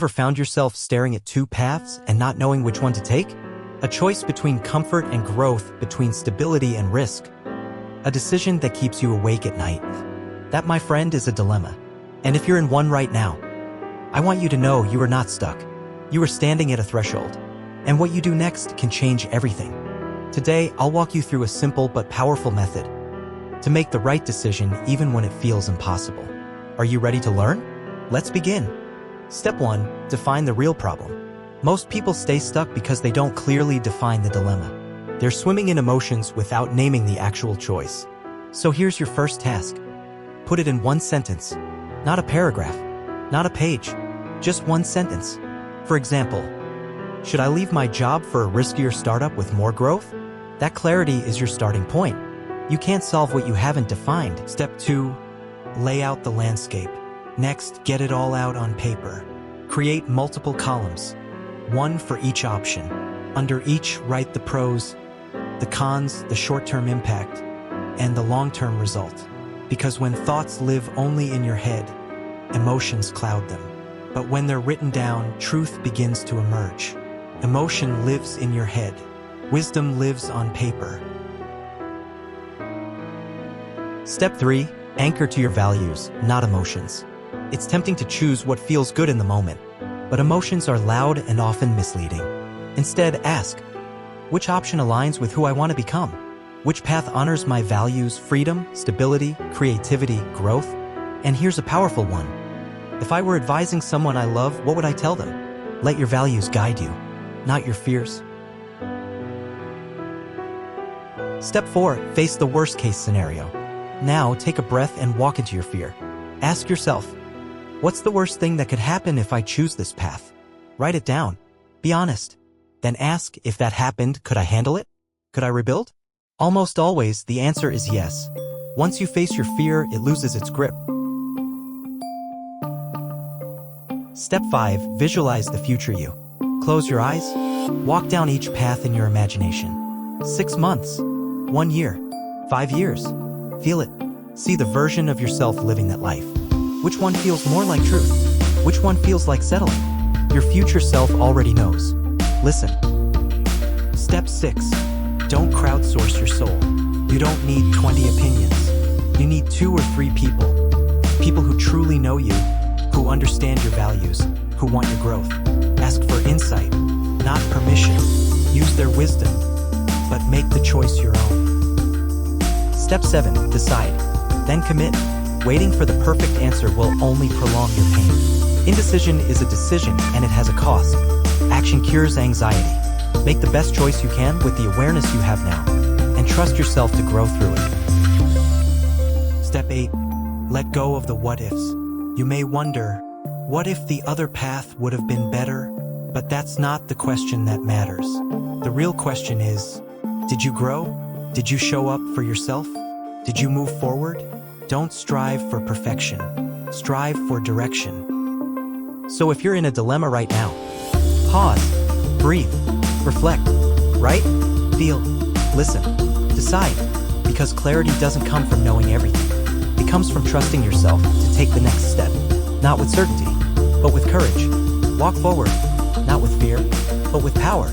Ever found yourself staring at two paths and not knowing which one to take? A choice between comfort and growth, between stability and risk. A decision that keeps you awake at night. That, my friend, is a dilemma. And if you're in one right now, I want you to know you are not stuck. You are standing at a threshold. And what you do next can change everything. Today, I'll walk you through a simple but powerful method to make the right decision even when it feels impossible. Are you ready to learn? Let's begin. Step 1. Define the real problem. Most people stay stuck because they don't clearly define the dilemma. They're swimming in emotions without naming the actual choice. So here's your first task. Put it in one sentence. Not a paragraph. Not a page. Just one sentence. For example, should I leave my job for a riskier startup with more growth? That clarity is your starting point. You can't solve what you haven't defined. Step 2. Lay out the landscape. Next, get it all out on paper. Create multiple columns, one for each option. Under each, write the pros, the cons, the short-term impact, and the long-term result. Because when thoughts live only in your head, emotions cloud them. But when they're written down, truth begins to emerge. Emotion lives in your head. Wisdom lives on paper. Step 3. Anchor to your values, not emotions. It's tempting to choose what feels good in the moment, but emotions are loud and often misleading. Instead, ask, which option aligns with who I want to become? Which path honors my values, freedom, stability, creativity, growth? And here's a powerful one. If I were advising someone I love, what would I tell them? Let your values guide you, not your fears. Step 4. Face the worst-case scenario. Now, take a breath and walk into your fear. Ask yourself, what's the worst thing that could happen if I choose this path? Write it down. Be honest. Then ask, if that happened, could I handle it? Could I rebuild? Almost always, the answer is yes. Once you face your fear, it loses its grip. Step 5. Visualize the future you. Close your eyes. Walk down each path in your imagination. 6 months. 1 year. 5 years. Feel it. See the version of yourself living that life. Which one feels more like truth? Which one feels like settling? Your future self already knows. Listen. Step 6. Don't crowdsource your soul. You don't need 20 opinions. You need 2 or 3 people. People who truly know you, who understand your values, who want your growth. Ask for insight, not permission. Use their wisdom, but make the choice your own. Step 7. Decide. Then commit. Waiting for the perfect answer will only prolong your pain. Indecision is a decision and it has a cost. Action cures anxiety. Make the best choice you can with the awareness you have now, and trust yourself to grow through it. Step 8. Let go of the what-ifs. You may wonder, what if the other path would have been better? But that's not the question that matters. The real question is, did you grow? Did you show up for yourself? Did you move forward? Don't strive for perfection. Strive for direction. So if you're in a dilemma right now, pause, breathe, reflect, write, feel, listen, decide. Because clarity doesn't come from knowing everything. It comes from trusting yourself to take the next step. Not with certainty, but with courage. Walk forward, not with fear, but with power.